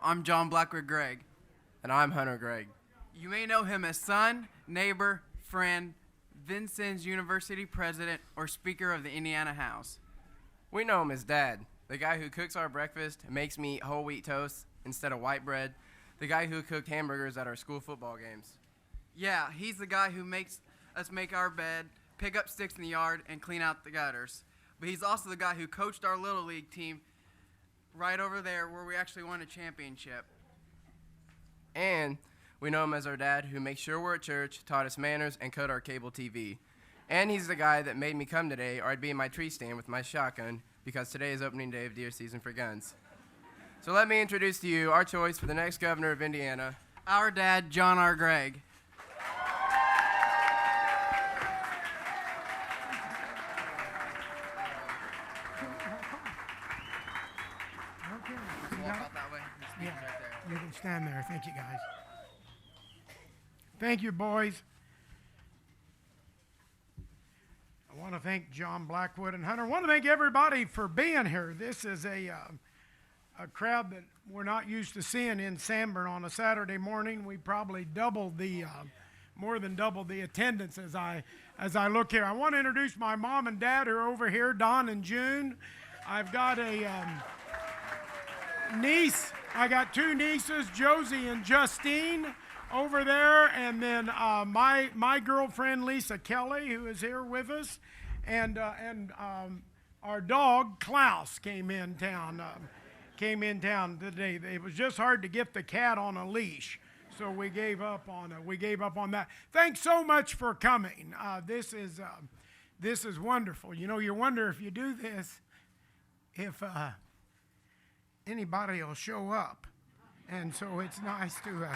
I'm John Blackwood Gregg. And I'm Hunter Gregg. You may know him as son, neighbor, friend, Vincennes University president, or Speaker of the Indiana House. We know him as Dad, the guy who cooks our breakfast and makes me eat whole wheat toast instead of white bread, the guy who cooked hamburgers at our school football games. Yeah, he's the guy who makes us make our bed, pick up sticks in the yard, and clean out the gutters. But he's also the guy who coached our Little League team right over there where we actually won a championship. And we know him as our dad who makes sure we're at church, taught us manners, and cut our cable TV. And he's the guy that made me come today, or I'd be in my tree stand with my shotgun, because today is opening day of deer season for guns. So let me introduce to you our choice for the next governor of Indiana. Our dad, John R. Gregg. You can stand there. Thank you, guys. Thank you, boys. I want to thank John Blackwood and Hunter. I want to thank everybody for being here. This is a crowd that we're not used to seeing in Sandborn on a Saturday morning. We probably more than doubled the attendance as I look here. I want to introduce my mom and dad who are over here, Don and June. I've got a niece. I got two nieces, Josie and Justine, over there, and then my girlfriend Lisa Kelly, who is here with us, and our dog Klaus came in town today. It was just hard to get the cat on a leash, so we gave up on that. Thanks so much for coming. This is wonderful. You know, you wonder if you do this, if anybody will show up, and so it's nice to.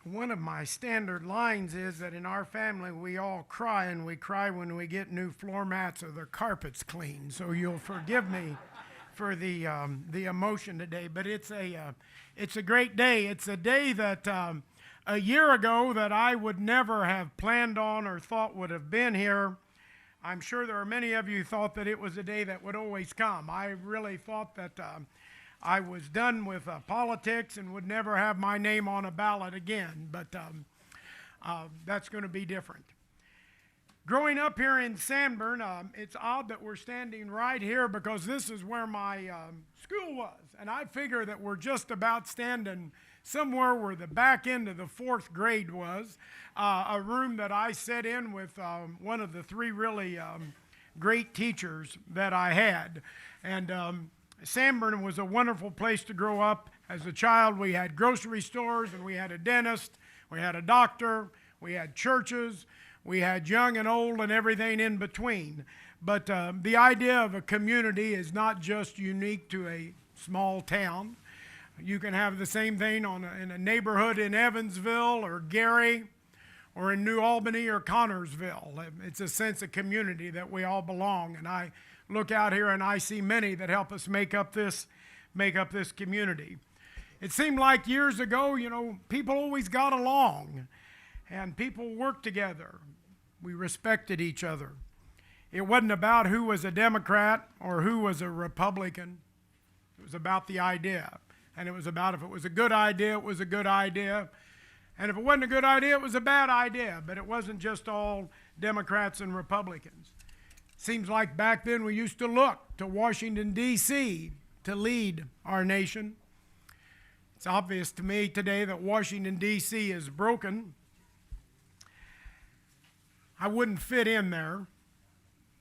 One of my standard lines is that in our family we all cry, and we cry when we get new floor mats or the carpets clean. So you'll forgive me for the emotion today, but it's a great day. It's a day that a year ago that I would never have planned on or thought would have been here. I'm sure there are many of you who thought that it was a day that would always come. I really thought that I was done with politics and would never have my name on a ballot again, but that's going to be different. Growing up here in Sandborn, it's odd that we're standing right here because this is where my school was, and I figure that we're just about standing somewhere where the back end of the fourth grade was, a room that I sat in with one of the three really great teachers that I had. And Sandborn was a wonderful place to grow up. As a child, we had grocery stores, and we had a dentist, we had a doctor, we had churches, we had young and old and everything in between. But the idea of a community is not just unique to a small town. You can have the same thing in a neighborhood in Evansville or Gary or in New Albany or Connorsville. It's a sense of community that we all belong. And I look out here and I see many that help us make up this community. It seemed like years ago, you know, people always got along and people worked together. We respected each other. It wasn't about who was a Democrat or who was a Republican. It was about the idea. And it was about if it was a good idea, it was a good idea. And if it wasn't a good idea, it was a bad idea. But it wasn't just all Democrats and Republicans. Seems like back then we used to look to Washington, D.C. to lead our nation. It's obvious to me today that Washington, D.C. is broken. I wouldn't fit in there.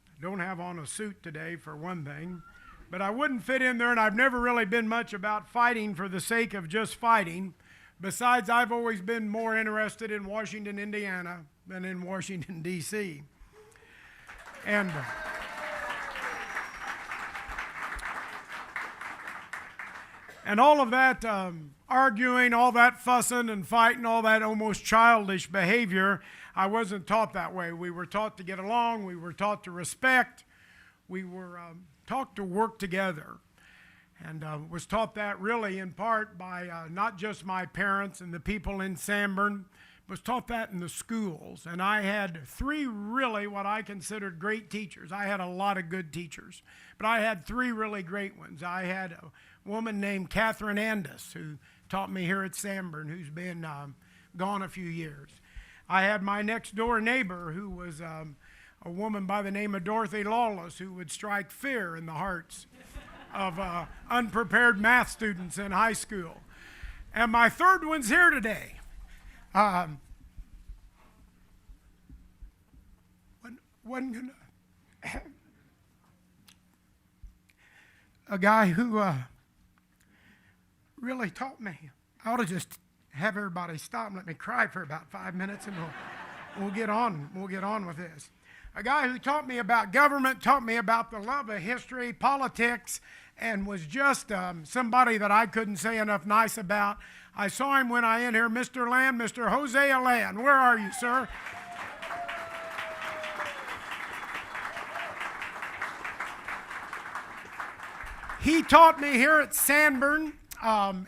I don't have on a suit today, for one thing. But I wouldn't fit in there, and I've never really been much about fighting for the sake of just fighting. Besides, I've always been more interested in Washington, Indiana than in Washington, D.C. And all of that arguing, all that fussing and fighting, all that almost childish behavior, I wasn't taught that way. We were taught to get along. We were taught to respect. We were taught to work together. And was taught that really in part by not just my parents and the people in Sandborn, was taught that in the schools. And I had three really what I considered great teachers. I had a lot of good teachers, but I had three really great ones. I had a woman named Catherine Andis who taught me here at Sandborn, who's been gone a few years. I had my next door neighbor who was a woman by the name of Dorothy Lawless, who would strike fear in the hearts of unprepared math students in high school. And my third one's here today. A guy who really taught me. I ought to just have everybody stop and let me cry for about 5 minutes, and we'll get on. We'll get on with this. A guy who taught me about government, taught me about the love of history, politics, and was just somebody that I couldn't say enough nice about. I saw him when I in here, Mr. Land, Mr. Hosea Land. Where are you, sir? He taught me here at Sandborn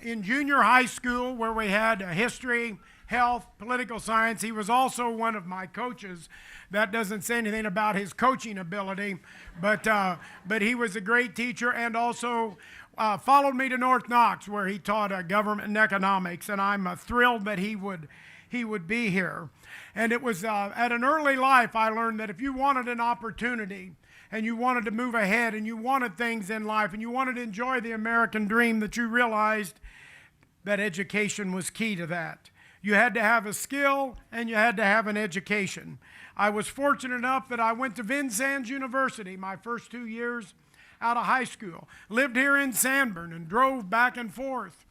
in junior high school, where we had history, health, political science. He was also one of my coaches. That doesn't say anything about his coaching ability, but he was a great teacher, and also followed me to North Knox, where he taught government and economics, and I'm thrilled that he would be here. And it was at an early life I learned that if you wanted an opportunity and you wanted to move ahead and you wanted things in life and you wanted to enjoy the American dream, that you realized that education was key to that. You had to have a skill and you had to have an education. I was fortunate enough that I went to Vincennes University my first 2 years out of high school. Lived here in Sandborn and drove back and forth.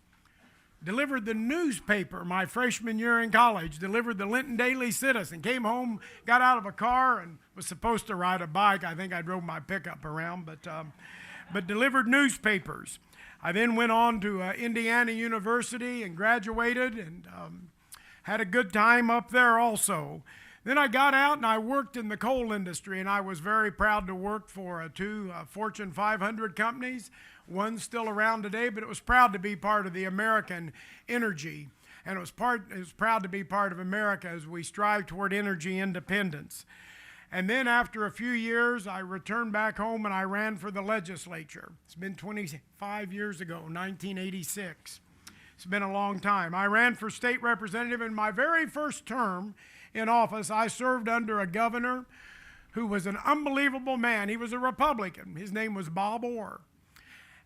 Delivered the newspaper my freshman year in college. Delivered the Linton Daily Citizen. Came home, got out of a car, and was supposed to ride a bike. I think I drove my pickup around, but delivered newspapers. I then went on to Indiana University and graduated, and had a good time up there also. Then I got out and I worked in the coal industry, and I was very proud to work for two Fortune 500 companies. One's still around today, but it was proud to be part of the American energy, and it was proud to be part of America as we strive toward energy independence. And then after a few years, I returned back home and I ran for the legislature. It's been 25 years ago, 1986. It's been a long time. I ran for state representative. In my very first term in office, I served under a governor who was an unbelievable man. He was a Republican. His name was Bob Orr.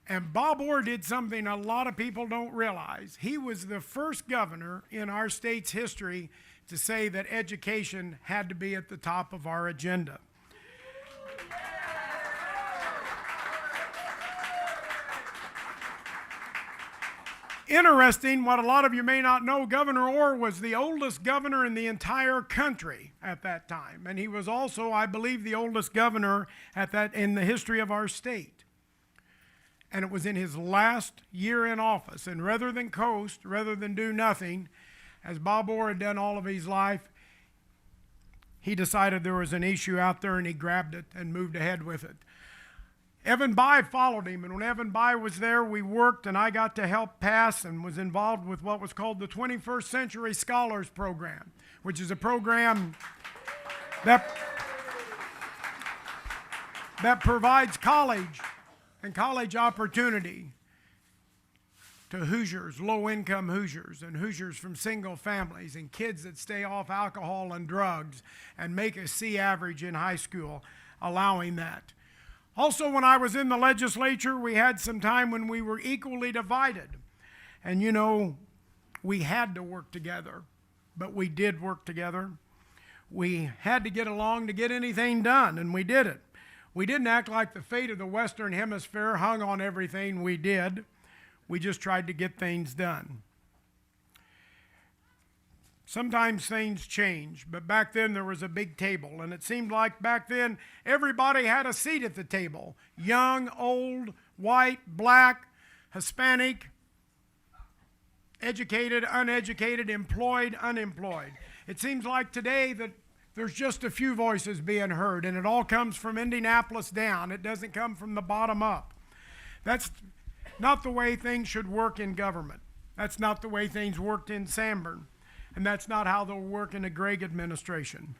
And Bob Orr did something a lot of people don't realize. He was the first governor in our state's history to say that education had to be at the top of our agenda. Interesting, what a lot of you may not know, Governor Orr was the oldest governor in the entire country at that time. And he was also, I believe, the oldest governor in the history of our state. And it was in his last year in office. And rather than coast, rather than do nothing, as Bob Orr had done all of his life, he decided there was an issue out there and he grabbed it and moved ahead with it. Evan Bayh followed him, and when Evan Bayh was there, we worked, and I got to help pass and was involved with what was called the 21st Century Scholars Program, which is a program that provides college and college opportunity to Hoosiers, low-income Hoosiers, and Hoosiers from single families, and kids that stay off alcohol and drugs and make a C average in high school, allowing that. Also, when I was in the legislature, we had some time when we were equally divided. And you know, we had to work together, but we did work together. We had to get along to get anything done, and we did it. We didn't act like the fate of the Western Hemisphere hung on everything we did. We just tried to get things done. Sometimes things change, but back then there was a big table, and it seemed like back then everybody had a seat at the table. Young, old, white, black, Hispanic, educated, uneducated, employed, unemployed. It seems like today that there's just a few voices being heard, and it all comes from Indianapolis down. It doesn't come from the bottom up. That's not the way things should work in government. That's not the way things worked in Sandborn. and that's not how they'll work in a Gregg administration.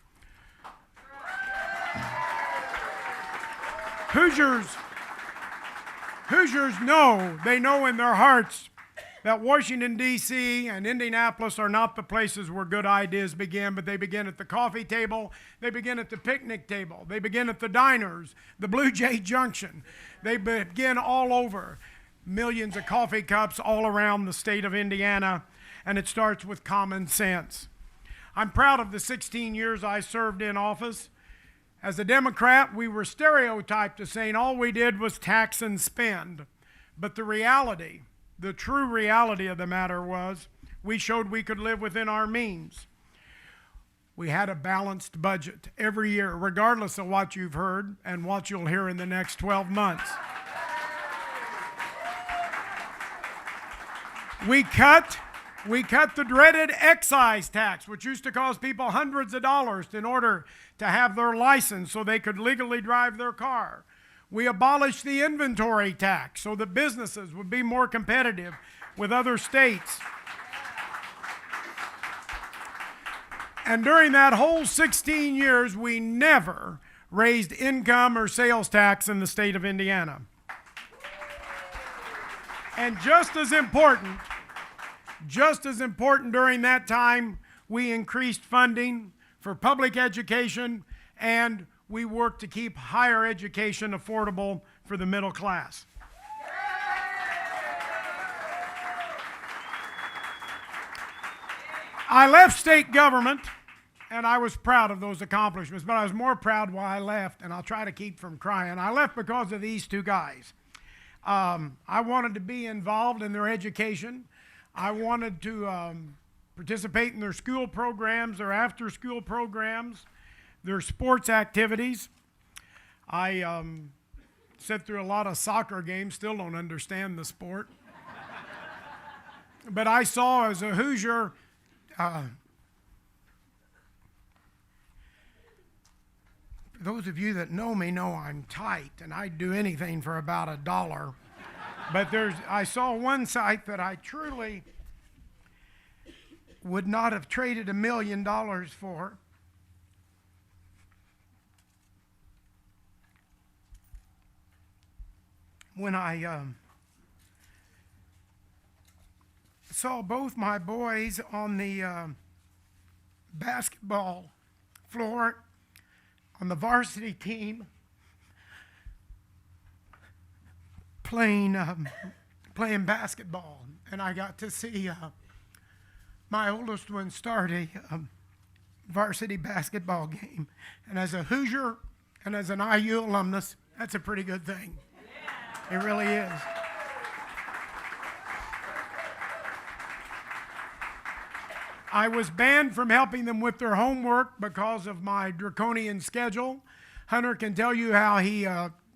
Hoosiers know, they know in their hearts that Washington, D.C. and Indianapolis are not the places where good ideas begin, but they begin at the coffee table, they begin at the picnic table, they begin at the diners, the Blue Jay Junction. They begin all over. Millions of coffee cups all around the state of Indiana, and it starts with common sense. I'm proud of the 16 years I served in office. As a Democrat, we were stereotyped as saying all we did was tax and spend. But the reality, the true reality of the matter was we showed we could live within our means. We had a balanced budget every year, regardless of what you've heard and what you'll hear in the next 12 months. We cut the dreaded excise tax, which used to cost people hundreds of dollars in order to have their license so they could legally drive their car. We abolished the inventory tax so that businesses would be more competitive with other states. And during that whole 16 years, we never raised income or sales tax in the state of Indiana. And just as important during that time, we increased funding for public education, and we worked to keep higher education affordable for the middle class. I left state government, and I was proud of those accomplishments, but I was more proud why I left, and I'll try to keep from crying. I left because of these two guys. I wanted to be involved in their education. I wanted to participate in their school programs, their after-school programs, their sports activities. I sat through a lot of soccer games, still don't understand the sport. But I saw as a Hoosier, those of you that know me know I'm tight, and I'd do anything for about $1. But I saw one site that I truly would not have traded $1 million for. When I saw both my boys on the basketball floor on the varsity team playing basketball, and I got to see my oldest one start a varsity basketball game. And as a Hoosier and as an IU alumnus, that's a pretty good thing. It really is. I was banned from helping them with their homework because of my draconian schedule. Hunter can tell you how he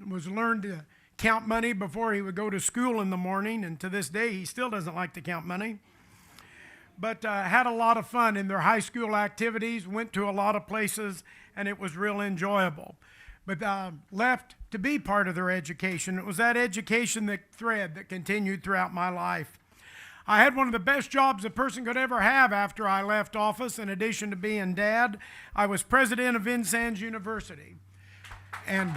was learned to count money before he would go to school in the morning, and to this day he still doesn't like to count money. But had a lot of fun in their high school activities, went to a lot of places, and it was real enjoyable. But left to be part of their education. It was that education thread that continued throughout my life. I had one of the best jobs a person could ever have after I left office. In addition to being dad, I was president of Vincennes University. And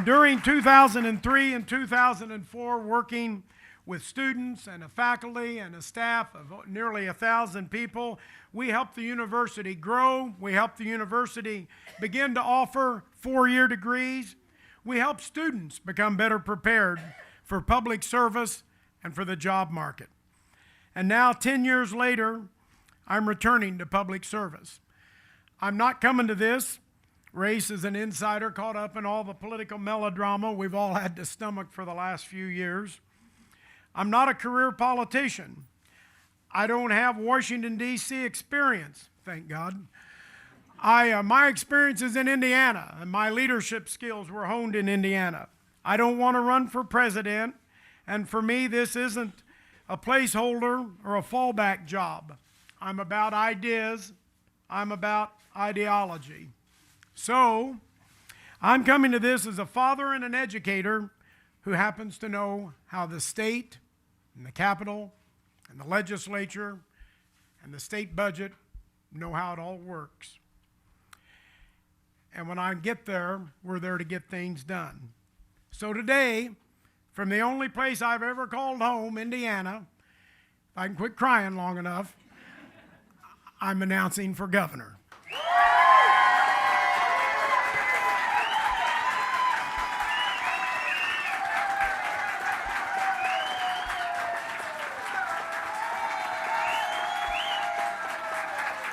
during 2003 and 2004, working with students and a faculty and a staff of nearly 1,000 people, we helped the university grow. We helped the university begin to offer 4-year degrees. We helped students become better prepared for public service and for the job market. And now, 10 years later, I'm returning to public service. I'm not coming to this race as an insider caught up in all the political melodrama we've all had to stomach for the last few years. I'm not a career politician. I don't have Washington, D.C. experience, thank God. My experience is in Indiana, and my leadership skills were honed in Indiana. I don't want to run for president, and for me, this isn't a placeholder or a fallback job. I'm about ideas. I'm about ideology. So, I'm coming to this as a father and an educator who happens to know how the state and the capital and the legislature and the state budget know how it all works. And when I get there, we're there to get things done. So today, from the only place I've ever called home, Indiana, if I can quit crying long enough, I'm announcing for governor.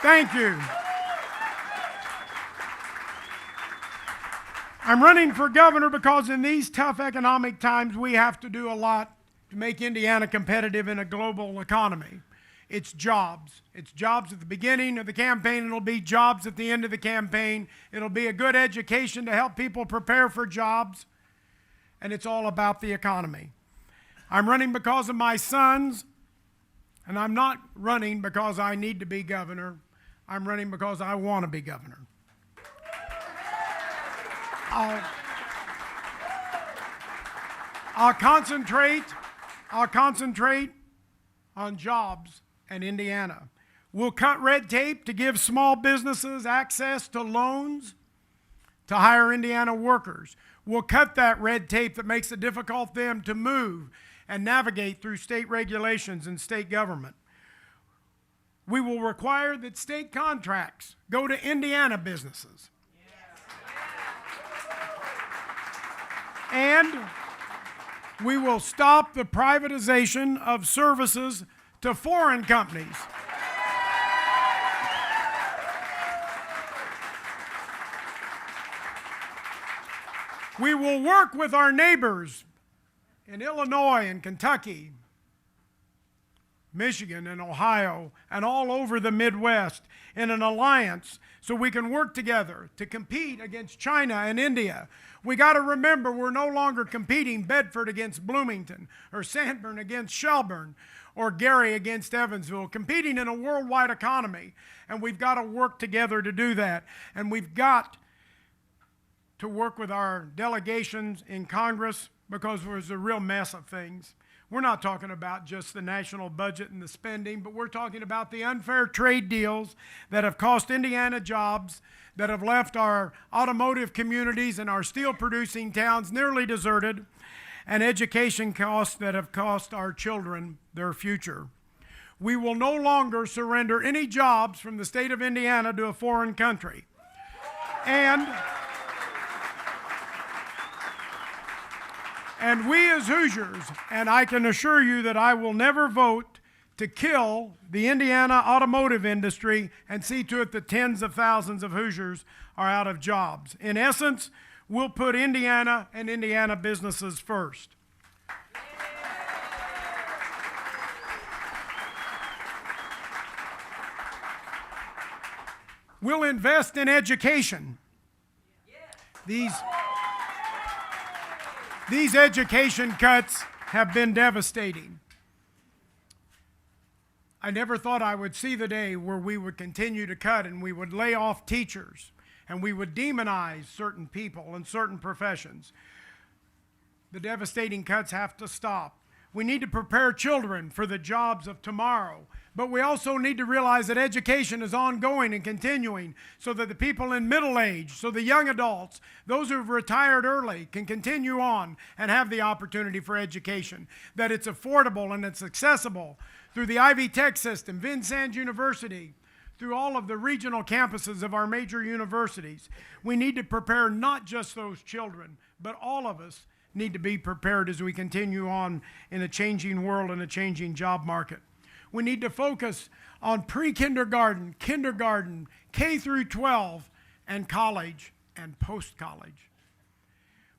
Thank you. I'm running for governor because in these tough economic times, we have to do a lot to make Indiana competitive in a global economy. It's jobs. It's jobs at the beginning of the campaign. It'll be jobs at the end of the campaign. It'll be a good education to help people prepare for jobs. And it's all about the economy. I'm running because of my sons, and I'm not running because I need to be governor. I'm running because I want to be governor. I'll concentrate on jobs and Indiana. We'll cut red tape to give small businesses access to loans to hire Indiana workers. We'll cut that red tape that makes it difficult for them to move and navigate through state regulations and state government. We will require that state contracts go to Indiana businesses. And we will stop the privatization of services to foreign companies. We will work with our neighbors in Illinois and Kentucky, Michigan and Ohio, and all over the Midwest in an alliance so we can work together to compete against China and India. We got to remember we're no longer competing Bedford against Bloomington or Sandborn against Shelburne or Gary against Evansville, competing in a worldwide economy. And we've got to work together to do that. And we've got to work with our delegations in Congress because there's a real mess of things. We're not talking about just the national budget and the spending, but we're talking about the unfair trade deals that have cost Indiana jobs, that have left our automotive communities and our steel-producing towns nearly deserted, and education costs that have cost our children their future. We will no longer surrender any jobs from the state of Indiana to a foreign country. And we as Hoosiers, and I can assure you that I will never vote to kill the Indiana automotive industry and see to it that tens of thousands of Hoosiers are out of jobs. In essence, we'll put Indiana and Indiana businesses first. We'll invest in education. These education cuts have been devastating. I never thought I would see the day where we would continue to cut and we would lay off teachers and we would demonize certain people and certain professions. The devastating cuts have to stop. We need to prepare children for the jobs of tomorrow. But we also need to realize that education is ongoing and continuing so that the people in middle age, so the young adults, those who have retired early can continue on and have the opportunity for education, that it's affordable and it's accessible through the Ivy Tech system, Vincennes University, through all of the regional campuses of our major universities. We need to prepare not just those children, but all of us need to be prepared as we continue on in a changing world and a changing job market. We need to focus on pre-kindergarten, kindergarten, K through 12, and college and post-college.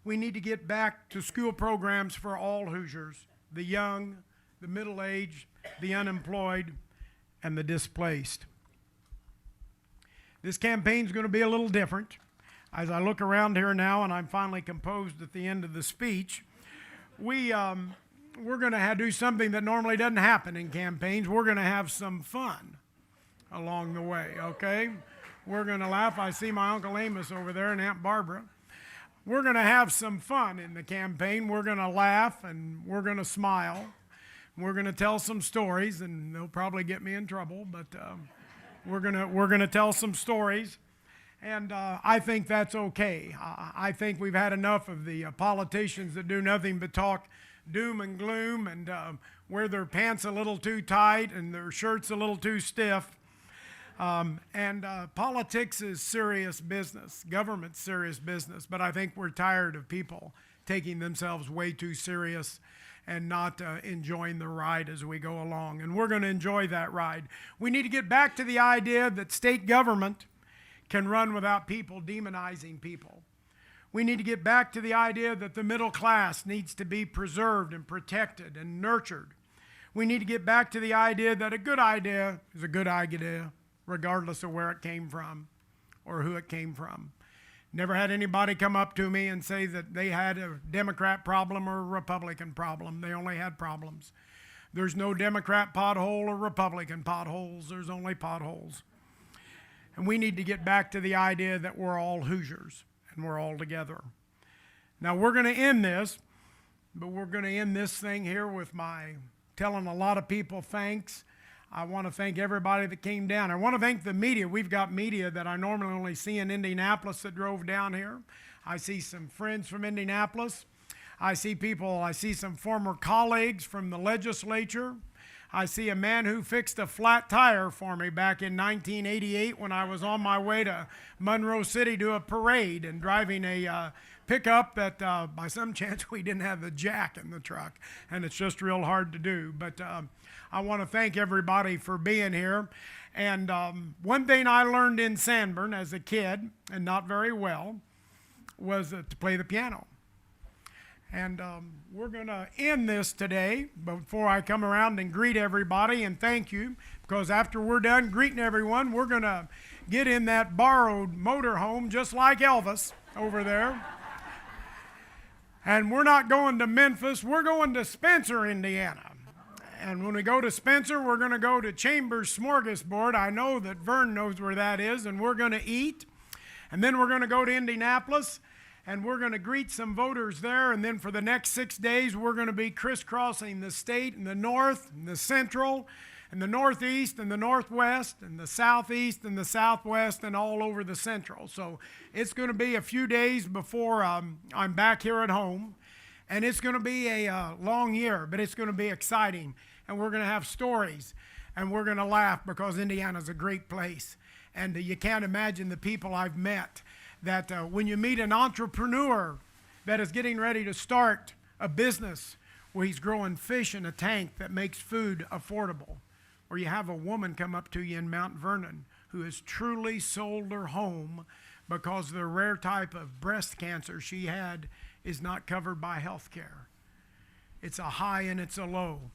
We need to get back to school programs for all Hoosiers, the young, the middle-aged, the unemployed, and the displaced. This campaign's going to be a little different. As I look around here now, and I'm finally composed at the end of the speech, we're going to do something that normally doesn't happen in campaigns. We're going to have some fun along the way, okay? We're going to laugh. I see my Uncle Amos over there and Aunt Barbara. We're going to have some fun in the campaign. We're going to laugh and we're going to smile. We're going to tell some stories, and they'll probably get me in trouble, but we're gonna tell some stories, and I think that's okay. I think we've had enough of the politicians that do nothing but talk doom and gloom and wear their pants a little too tight and their shirts a little too stiff. Politics is serious business. Government's serious business, but I think we're tired of people taking themselves way too serious and not enjoying the ride as we go along. And we're going to enjoy that ride. We need to get back to the idea that state government can run without people demonizing people. We need to get back to the idea that the middle class needs to be preserved and protected and nurtured. We need to get back to the idea that a good idea is a good idea, regardless of where it came from or who it came from. Never had anybody come up to me and say that they had a Democrat problem or a Republican problem. They only had problems. There's no Democrat pothole or Republican potholes. There's only potholes. And we need to get back to the idea that we're all Hoosiers and we're all together. Now we're going to end this, but we're going to end this thing here with my telling a lot of people thanks. I want to thank everybody that came down. I want to thank the media. We've got media that I normally only see in Indianapolis that drove down here. I see some friends from Indianapolis. I see some former colleagues from the legislature. I see a man who fixed a flat tire for me back in 1988 when I was on my way to Monroe City to a parade and driving a pickup that by some chance we didn't have the jack in the truck, and it's just real hard to do. But I want to thank everybody for being here. And one thing I learned in Sandborn as a kid, and not very well, was to play the piano. And we're going to end this today before I come around and greet everybody and thank you, because after we're done greeting everyone, we're going to get in that borrowed motorhome just like Elvis over there. And we're not going to Memphis, we're going to Spencer, Indiana. And when we go to Spencer, we're going to go to Chambers Smorgasbord. I know that Vern knows where that is, and we're going to eat. And then we're going to go to Indianapolis, and we're going to greet some voters there. And then for the next 6 days, we're going to be crisscrossing the state in the north, and the central, and the northeast, and the northwest, and the southeast, and the southwest, and all over the central. So it's going to be a few days before I'm back here at home. And it's going to be a long year, but it's going to be exciting. And we're going to have stories, and we're going to laugh because Indiana's a great place. And you can't imagine the people I've met that when you meet an entrepreneur that is getting ready to start a business where he's growing fish in a tank that makes food affordable, or you have a woman come up to you in Mount Vernon who has truly sold her home because the rare type of breast cancer she had is not covered by health care. It's a high and it's a low.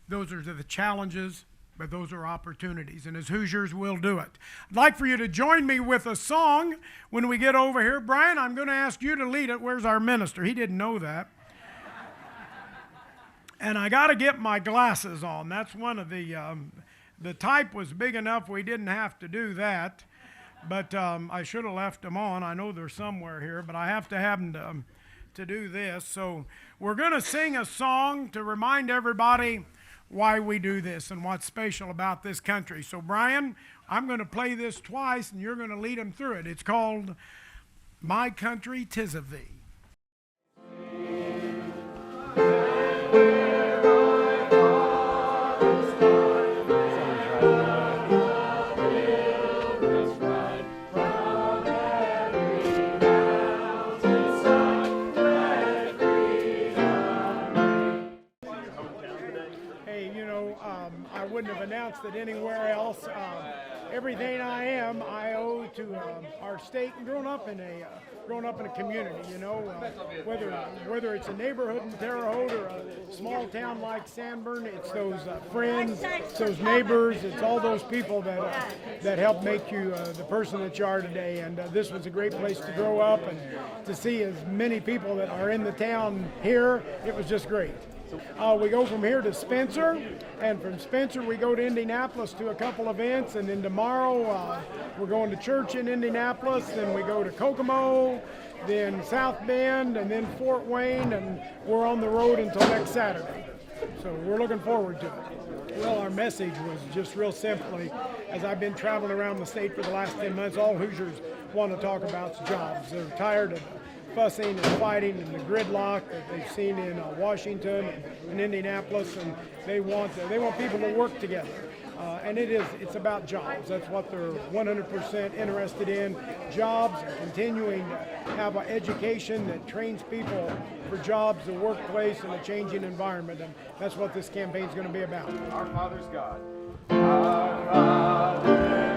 Those are the challenges, but those are opportunities. And as Hoosiers, we'll do it. I'd like for you to join me with a song when we get over here. Brian, I'm going to ask you to lead it. Where's our minister? He didn't know that. And I got to get my glasses on. That's one of the type was big enough we didn't have to do that. But I should have left them on. I know they're somewhere here, but I have to have them to do this. So we're going to sing a song to remind everybody why we do this and what's special about this country. So Brian, I'm going to play this twice and you're going to lead them through it. It's called My Country 'Tis of Thee. I wouldn't have announced it anywhere else. Everything I am, I owe to our state and growing up in a community. You know, whether it's a neighborhood in Terre Haute or a small town like Sandborn, it's those friends, it's those neighbors, it's all those people that help make you the person that you are today. And this was a great place to grow up and to see as many people that are in the town here. It was just great. We go from here to Spencer, and from Spencer we go to Indianapolis to a couple events, and then tomorrow we're going to church in Indianapolis, then we go to Kokomo, then South Bend, and then Fort Wayne, and we're on the road until next Saturday. So we're looking forward to it. Well, our message was just real simply, as I've been traveling around the state for the last 10 months, all Hoosiers want to talk about is jobs. They're tired of fussing and fighting and the gridlock that they've seen in Washington and Indianapolis, and they want people to work together. And it's about jobs. That's what they're 100% interested in. Jobs, and continuing to have an education that trains people for jobs, the workplace, and a changing environment. And that's what this campaign is going to be about. Our Father's God. Our Father.